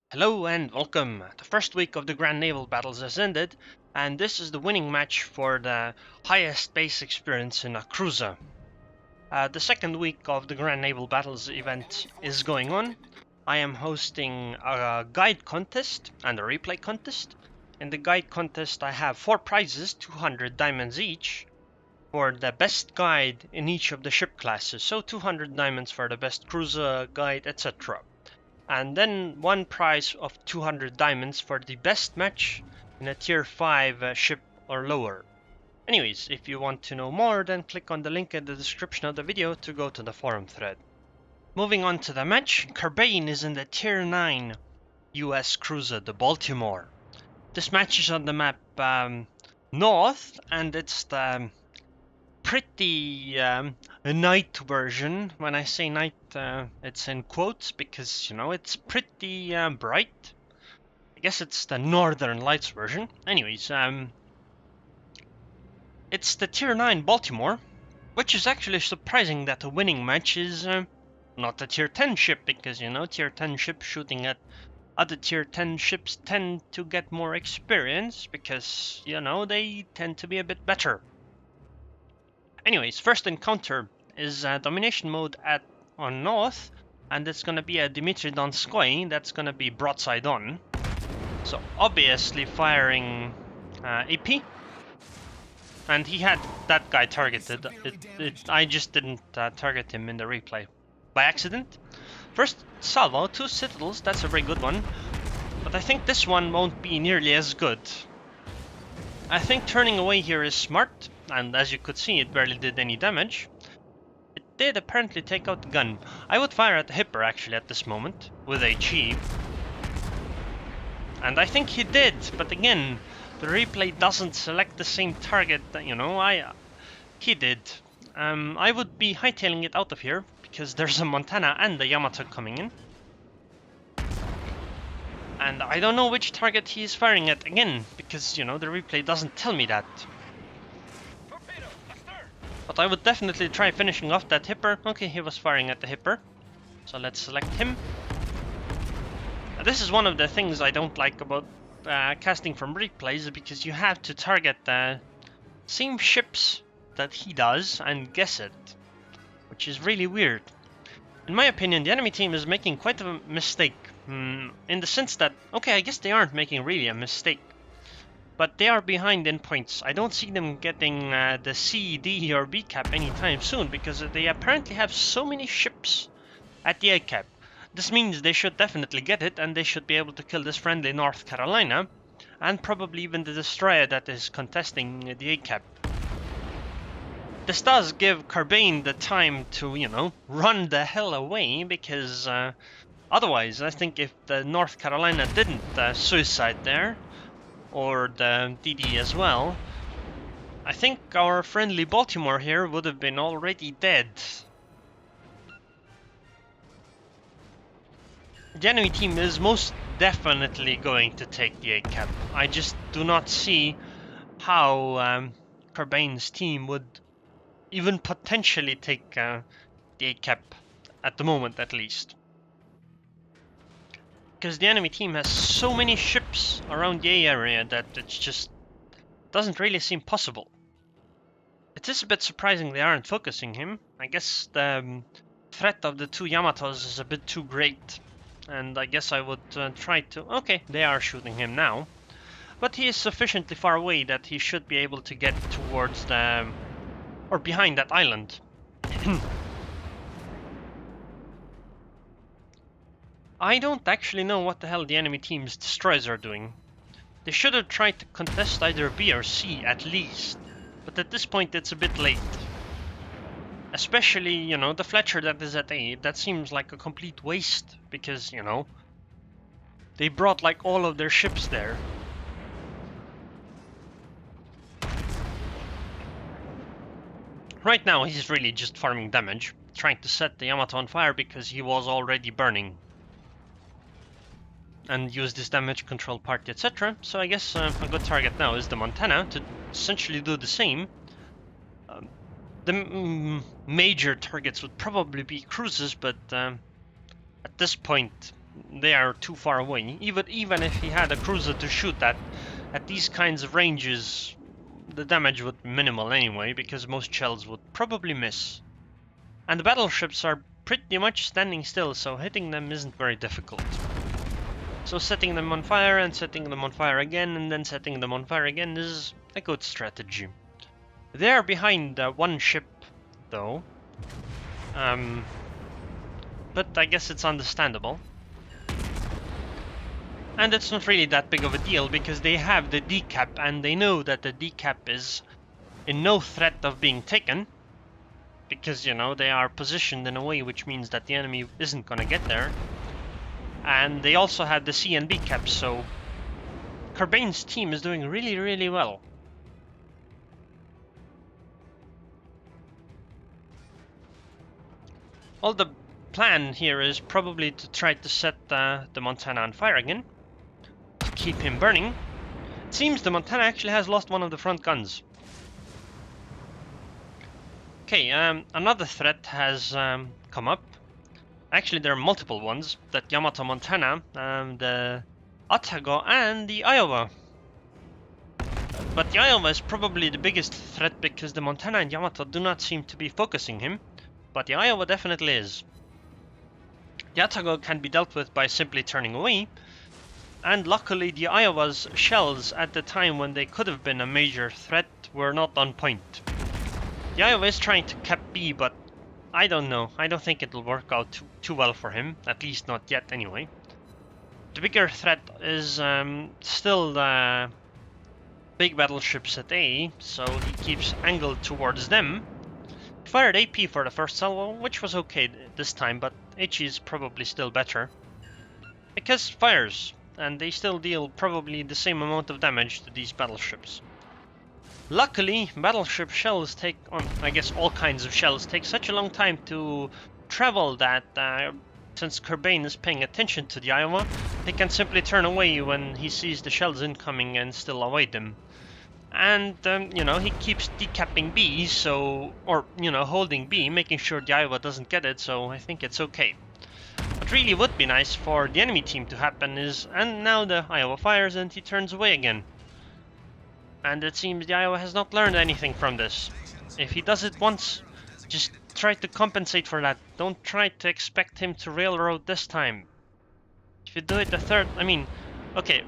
Hello and welcome. The first week of the Grand Naval Battles has ended, and this is the winning match for the highest base experience in a cruiser. The second week of the Grand Naval Battles event is going on. I am hosting a guide contest and a replay contest. In the guide contest I have 4 prizes, 200 diamonds each, for the best guide in each of the ship classes, so 200 diamonds for the best cruiser, guide, etc. And then 1 prize of 200 diamonds for the best match in a tier 5 ship or lower. Anyways, if you want to know more, then click on the link in the description of the video to go to the forum thread. Moving on to the match, Kurbain is in the tier 9 US cruiser, the Baltimore. This match is on the map North, and it's the pretty night version. When I say night, it's in quotes because, it's pretty bright. I guess it's the Northern Lights version. Anyways, it's the tier 9 Baltimore, which is actually surprising that a winning match is not a tier 10 ship, because, tier 10 ships shooting at other tier 10 ships tend to get more experience because, they tend to be a bit better. Anyways, first encounter is domination mode on North, and it's gonna be a Dmitry Donskoy that's gonna be broadside on. So obviously firing AP, and he had that guy targeted. I just didn't target him in the replay by accident. First salvo, 2 citadels, that's a very good one, but I think this one won't be nearly as good. I think turning away here is smart, and as you could see, it barely did any damage. It did apparently take out the gun. I would fire at the hipper actually at this moment with HE, and I think he did, but again, the replay doesn't select the same target that, he did. I would be hightailing it out of here because there's a Montana and a Yamato coming in. And I don't know which target he is firing at again, because, the replay doesn't tell me that. But I would definitely try finishing off that hipper. Okay, he was firing at the hipper, so let's select him. This is one of the things I don't like about casting from replays, because you have to target the same ships that he does and guess it, which is really weird. In my opinion, the enemy team is making quite a mistake. In the sense that, okay, I guess they aren't making really a mistake, but they are behind in points. I don't see them getting the C, D, or B cap anytime soon, because they apparently have so many ships at the A cap. This means they should definitely get it, and they should be able to kill this friendly North Carolina, and probably even the destroyer that is contesting the A cap. This does give Kurbain the time to, run the hell away, because otherwise, I think if the North Carolina didn't suicide there, or the DD as well, I think our friendly Baltimore here would have been already dead. The enemy team is most definitely going to take the A cap. I just do not see how Kurbain's team would even potentially take the A cap, at the moment at least. Because the enemy team has so many ships around the A area that it just doesn't really seem possible. It is a bit surprising they aren't focusing him. I guess the threat of the 2 Yamatos is a bit too great, and I guess I would try to... Okay, they are shooting him now, but he is sufficiently far away that he should be able to get towards the... or behind that island. I don't actually know what the hell the enemy team's destroyers are doing. They should have tried to contest either B or C at least, but at this point it's a bit late. Especially, the Fletcher that is at A, that seems like a complete waste, because, they brought like all of their ships there. Right now he's really just farming damage, trying to set the Yamato on fire because he was already burning, and use this damage control party, etc. So I guess a good target now is the Montana to essentially do the same. The major targets would probably be cruises, but at this point they are too far away. Even if he had a cruiser to shoot at these kinds of ranges, the damage would be minimal anyway, because most shells would probably miss. And the battleships are pretty much standing still, so hitting them isn't very difficult. So setting them on fire and setting them on fire again and then setting them on fire again is a good strategy. They're behind one ship, though. But I guess it's understandable. And it's not really that big of a deal, because they have the decap, and they know that the decap is in no threat of being taken. Because, you know, they are positioned in a way which means that the enemy isn't gonna get there. And they also have the C and B caps, so Kurbain's team is doing really, really well. Well, the plan here is probably to try to set the Montana on fire again, to keep him burning. It seems the Montana actually has lost one of the front guns. Okay, another threat has come up. Actually, there are multiple ones. That Yamato Montana, the Otago, and the Iowa. But the Iowa is probably the biggest threat, because the Montana and Yamato do not seem to be focusing him. But the Iowa definitely is. The Otago can be dealt with by simply turning away. And luckily the Iowa's shells at the time when they could have been a major threat were not on point. The Iowa is trying to cap B, but I don't know. I don't think it'll work out too well for him. At least not yet, anyway. The bigger threat is still the big battleships at A, so he keeps angled towards them. He fired AP for the first salvo, which was okay this time, but HE is probably still better. Because fires, and they still deal probably the same amount of damage to these battleships. Luckily, battleship shells take, I guess all kinds of shells, take such a long time to travel that since Kurbain is paying attention to the Iowa, he can simply turn away when he sees the shells incoming and still avoid them. And, you know, he keeps decapping B, so, or, you know, holding B, making sure the Iowa doesn't get it, so I think it's okay. What really would be nice for the enemy team to happen is, and now the Iowa fires and he turns away again. And it seems the Iowa has not learned anything from this. If he does it once, just try to compensate for that. Don't try to expect him to railroad this time. If you do it the third, I mean, okay.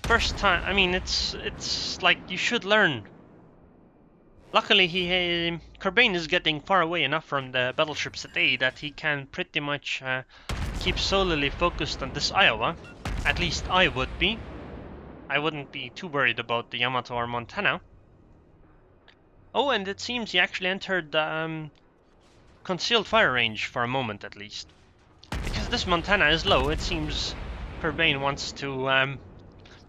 First time, I mean, it's like you should learn. Luckily, Kurbain is getting far away enough from the battleships at A that he can pretty much keep solely focused on this Iowa. At least I would be. I wouldn't be too worried about the Yamato or Montana. Oh, and it seems he actually entered the concealed fire range for a moment at least. Because this Montana is low, it seems Kurbain wants to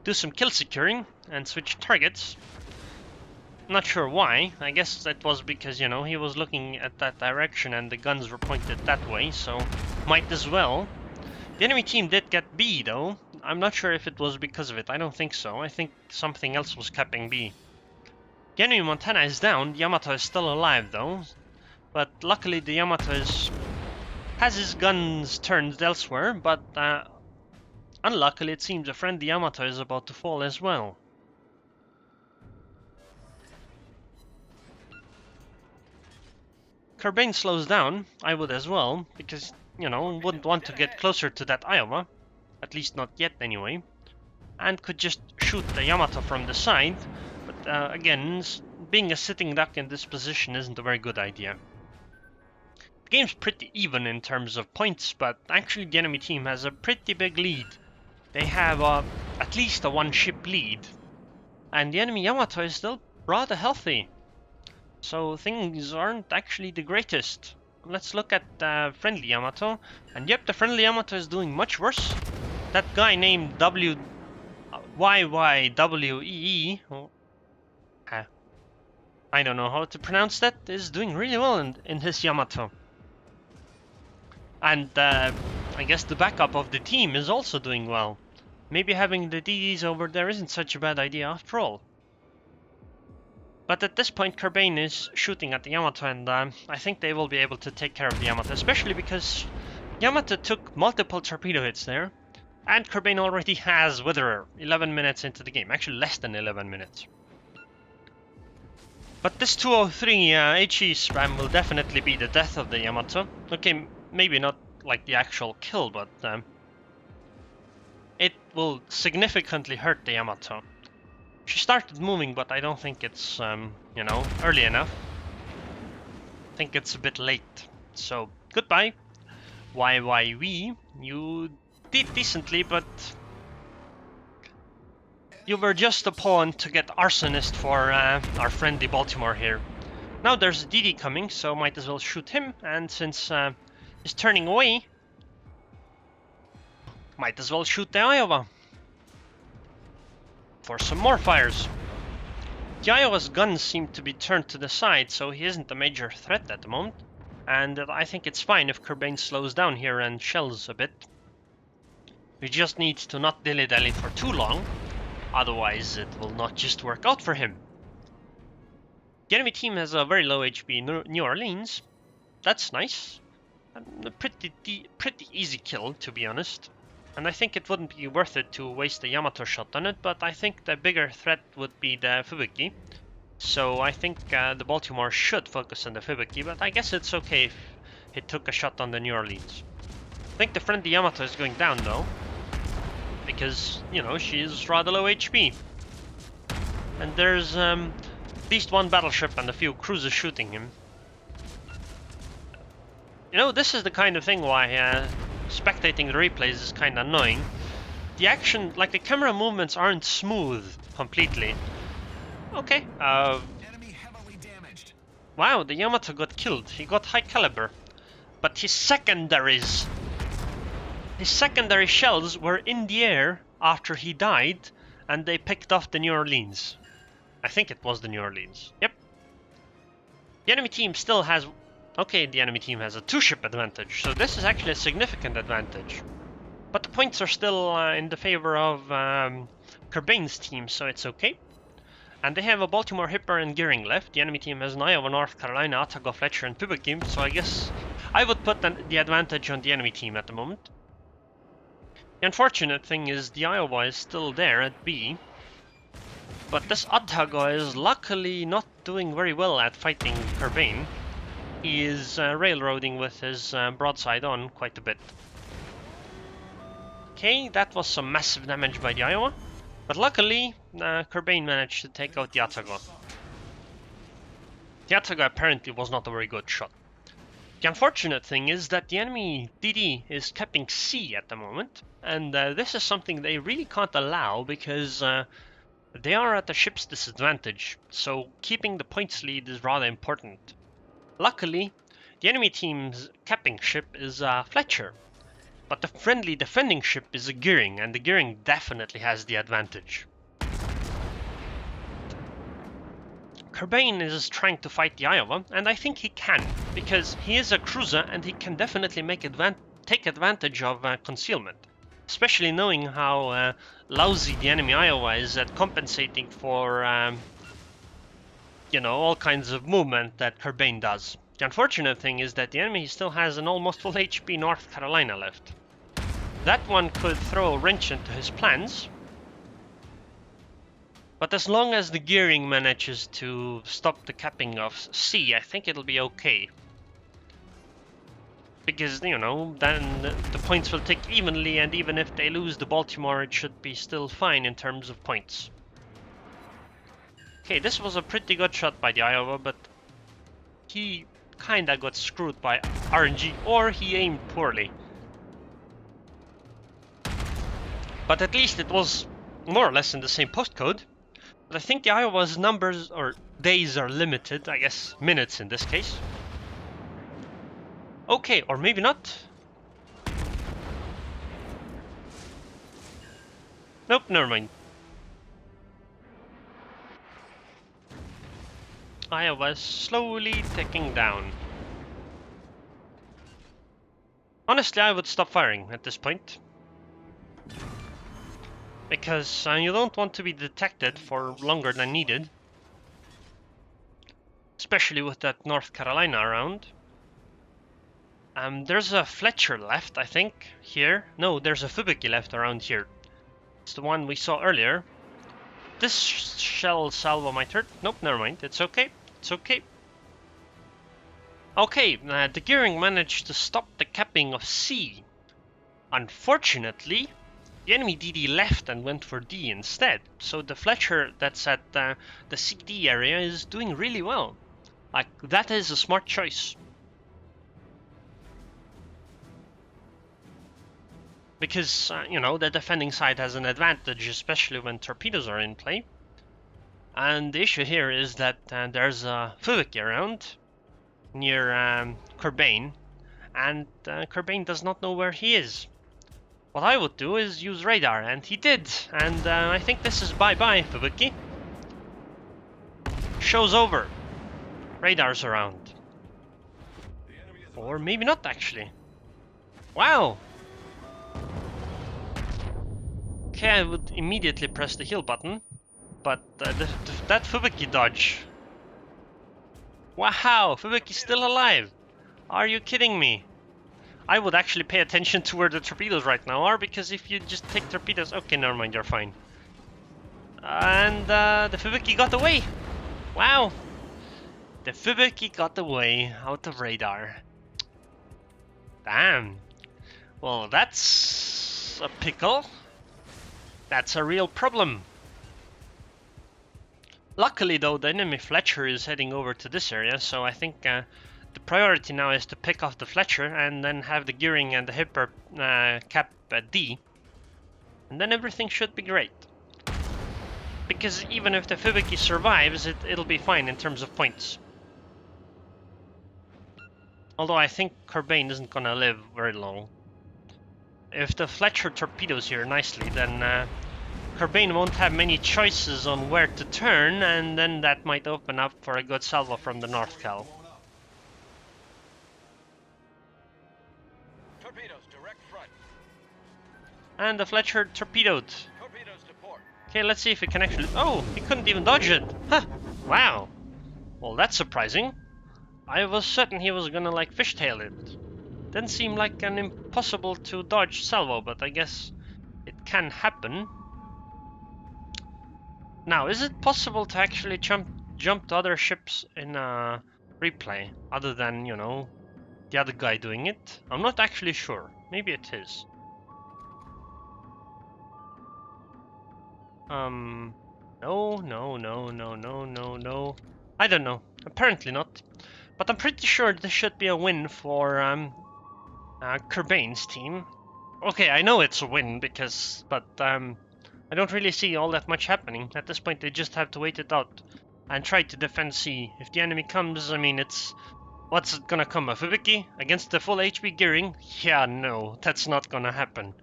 do some kill securing and switch targets. Not sure why. I guess that was because, you know, he was looking at that direction and the guns were pointed that way, so might as well. The enemy team did get B, though. I'm not sure if it was because of it. I don't think so. I think something else was capping B. The enemy Montana is down. The Yamato is still alive, though. But luckily the Yamato has his guns turned elsewhere, but unluckily it seems a friendly Yamato is about to fall as well. Kurbain slows down. I would as well, because, you know, wouldn't want to get closer to that Iowa. At least not yet, anyway. And could just shoot the Yamato from the side. But again, being a sitting duck in this position isn't a very good idea. The game's pretty even in terms of points, but actually the enemy team has a pretty big lead. They have at least a one-ship lead. And the enemy Yamato is still rather healthy. So things aren't actually the greatest. Let's look at friendly Yamato. And yep, the friendly Yamato is doing much worse. That guy named YYWEE, I don't know how to pronounce that, is doing really well in his Yamato. And I guess the backup of the team is also doing well. Maybe having the DDs over there isn't such a bad idea after all. But at this point, Kurbain is shooting at the Yamato, and I think they will be able to take care of the Yamato, especially because Yamato took multiple torpedo hits there, and Kurbain already has Witherer 11 minutes into the game, actually less than 11 minutes. But this 203 HE spam will definitely be the death of the Yamato. Okay, maybe not like the actual kill, but it will significantly hurt the Yamato. She started moving, but I don't think it's, you know, early enough. I think it's a bit late. So, goodbye. YYV, you did decently, but you were just a pawn to get arsonist for our friendly Baltimore here. Now there's a DD coming, so might as well shoot him, and since he's turning away, might as well shoot the Iowa for some more fires. The Iowa's guns seem to be turned to the side, so he isn't a major threat at the moment, and I think it's fine if Kurbain slows down here and shells a bit. We just need to not dilly-dally for too long, otherwise it will not just work out for him. The enemy team has a very low HP New Orleans. That's nice. A pretty easy kill, to be honest. And I think it wouldn't be worth it to waste a Yamato shot on it, but I think the bigger threat would be the Fubuki. So I think the Baltimore should focus on the Fubuki, but I guess it's okay if he took a shot on the New Orleans. I think the friendly Yamato is going down though, because, you know, she is rather low HP. And there's at least one battleship and a few cruisers shooting him. You know, this is the kind of thing why spectating the replays is kind of annoying. The action, like the camera movements aren't smooth completely. Okay, Enemy heavily damaged. wow, the Yamato got killed. He got high caliber. But his secondary shells were in the air after he died, and they picked off the New Orleans. I think it was the New Orleans. Yep. The enemy team still has... Okay, the enemy team has a 2-ship advantage, so this is actually a significant advantage. But the points are still in the favor of Kurbain's team, so it's okay. And they have a Baltimore Hipper and Gearing left. The enemy team has an Iowa, North Carolina, Otago, Fletcher, and Fubuki, so I guess I would put the advantage on the enemy team at the moment. The unfortunate thing is the Iowa is still there at B, but this Otago is luckily not doing very well at fighting Kurbain. He is railroading with his broadside on quite a bit. Okay, that was some massive damage by the Iowa, but luckily Kurbain managed to take out the Otago. The Otago apparently was not a very good shot. The unfortunate thing is that the enemy DD is capping C at the moment, and this is something they really can't allow because they are at the ship's disadvantage, so keeping the points lead is rather important. Luckily, the enemy team's capping ship is Fletcher, but the friendly defending ship is a Gearing, and the Gearing definitely has the advantage. Kurbain is trying to fight the Iowa, and I think he can, because he is a cruiser and he can definitely take advantage of concealment, especially knowing how lousy the enemy Iowa is at compensating for you know, all kinds of movement that Kurbain does. The unfortunate thing is that the enemy still has an almost full HP North Carolina left. That one could throw a wrench into his plans, but as long as the Gearing manages to stop the capping of C, I think it'll be okay. Because, you know, then the points will tick evenly, and even if they lose the Baltimore, it should be still fine in terms of points. Okay, this was a pretty good shot by the Iowa, but he kinda got screwed by RNG, or he aimed poorly. But at least it was more or less in the same postcode. But I think the Iowa's numbers or days are limited, I guess minutes in this case. Okay, or maybe not. Nope, never mind. Iowa is slowly ticking down. Honestly, I would stop firing at this point. Because you don't want to be detected for longer than needed. Especially with that North Carolina around. There's a Fletcher left, I think, here. No, there's a Fubuki left around here. It's the one we saw earlier. This shall salvo my turret. Nope, never mind. It's okay. It's okay. Okay, the gearing managed to stop the capping of C. Unfortunately, the enemy DD left and went for D instead. So the Fletcher that's at the CD area is doing really well. Like, that is a smart choice. Because, you know, the defending side has an advantage, especially when torpedoes are in play. And the issue here is that there's a Fubuki around near Kurbain, and Kurbain does not know where he is. What I would do is use radar, and he did. And I think this is bye-bye, Fubuki. Show's over. Radar's around. Or maybe not, actually. Wow! Okay, I would immediately press the heal button, but that Fubuki dodge. Wow, Fubuki's still alive! Are you kidding me? I would actually pay attention to where the torpedoes right now are, because if you just take torpedoes... Okay, never mind, you're fine. And the Fubuki got away! Wow! The Fubuki got away out of radar. Damn. Well, that's a pickle. That's a real problem. Luckily though, the enemy Fletcher is heading over to this area, so I think the priority now is to pick off the Fletcher and then have the gearing and the Hipper cap at D. And then everything should be great. Because even if the Fubuki survives, it'll be fine in terms of points. Although I think Kurbain isn't gonna live very long. If the Fletcher torpedoes here nicely, then Kurbain won't have many choices on where to turn, and then that might open up for a good salvo from the North Cal. Torpedoes, direct front. And the Fletcher torpedoed. Torpedoes to port. Okay, let's see if he can actually... Oh, he couldn't even dodge it! Huh! Wow! Well, that's surprising. I was certain he was gonna, like, fishtail it. Didn't seem like an impossible to dodge salvo, but I guess it can happen. Now, is it possible to actually jump to other ships in a replay, other than, you know, the other guy doing it? I'm not actually sure. Maybe it is. No. I don't know. Apparently not. But I'm pretty sure this should be a win for Kurbain's team. Okay, I know it's a win because, but I don't really see all that much happening. At this point, they just have to wait it out and try to defend C. If the enemy comes, I mean, it's... What's it gonna come, a Fubuki against the full HP gearing? Yeah, no, that's not gonna happen.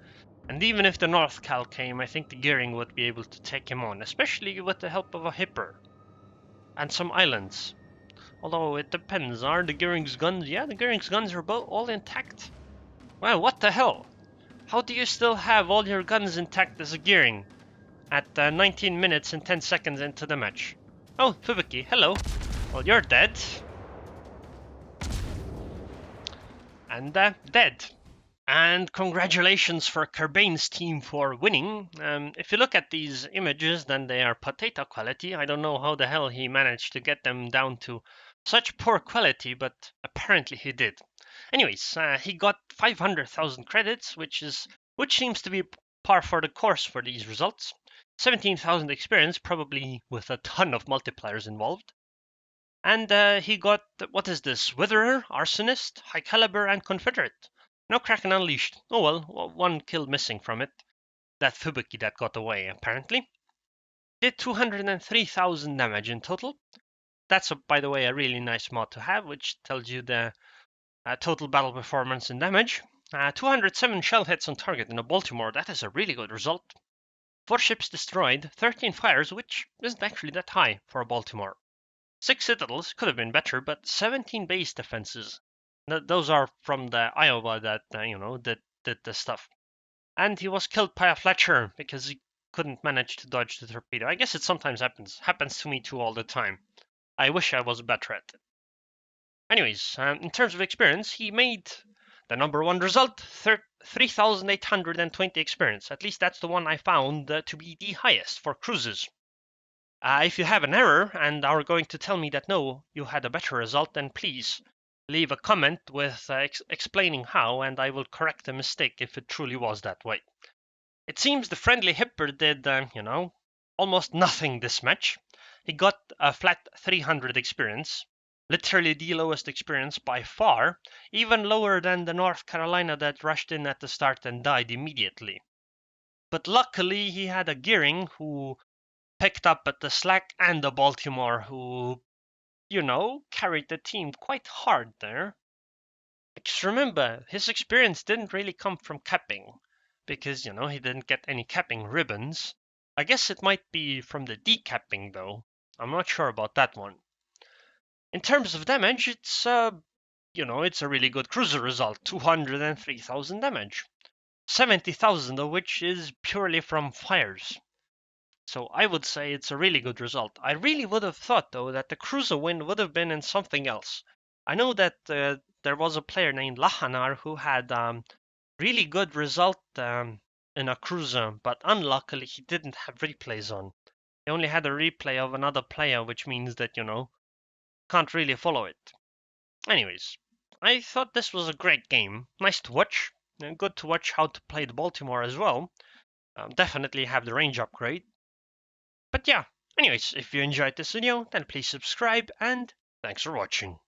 And even if the North Cal came, I think the gearing would be able to take him on, especially with the help of a Hipper. And some islands. Although it depends, are the gearing's guns... Yeah, the gearing's guns are all intact. Well, what the hell? How do you still have all your guns intact as a gearing at 19 minutes and 10 seconds into the match? Oh, Fubuki, hello. Well, you're dead. And dead. And congratulations for Kurbain's team for winning. If you look at these images, then they are potato quality. I don't know how the hell he managed to get them down to such poor quality, but apparently he did. Anyways, he got 500,000 credits, which seems to be par for the course for these results. 17,000 experience, probably with a ton of multipliers involved. And he got, what is this, Witherer, Arsonist, High Caliber, and Confederate. No Kraken Unleashed. Oh well, one kill missing from it. That Fubuki that got away, apparently. Did 203,000 damage in total. That's, by the way, a really nice mod to have, which tells you the total battle performance and damage. 207 shell hits on target in a Baltimore. That is a really good result. 4 ships destroyed, 13 fires, which isn't actually that high for a Baltimore. 6 citadels, could have been better, but 17 base defenses. Those are from the Iowa that, you know, did the stuff. And he was killed by a Fletcher because he couldn't manage to dodge the torpedo. I guess it sometimes happens. Happens to me too all the time. I wish I was better at it. Anyways, in terms of experience, he made The number one result, 3,820 experience. At least that's the one I found to be the highest for cruises. If you have an error and are going to tell me that no, you had a better result, then please leave a comment with explaining how, and I will correct the mistake if it truly was that way. It seems the friendly Hipper did, almost nothing this match. He got a flat 300 experience, literally the lowest experience by far, even lower than the North Carolina that rushed in at the start and died immediately. But luckily he had a Gearing who picked up at the slack and a Baltimore who, carried the team quite hard there. Because remember, his experience didn't really come from capping, because, he didn't get any capping ribbons. I guess it might be from the decapping, though. I'm not sure about that one. In terms of damage, it's a really good cruiser result, 203,000 damage. 70,000 of which is purely from fires. So I would say it's a really good result. I really would have thought, though, that the cruiser win would have been in something else. I know that there was a player named Lahanar who had really good result in a cruiser, but unluckily he didn't have replays on. He only had a replay of another player, which means that, can't really follow it. Anyways, I thought this was a great game. Nice to watch. Good to watch how to play the Baltimore as well. Definitely have the range upgrade. But yeah, anyways, if you enjoyed this video, then please subscribe and thanks for watching.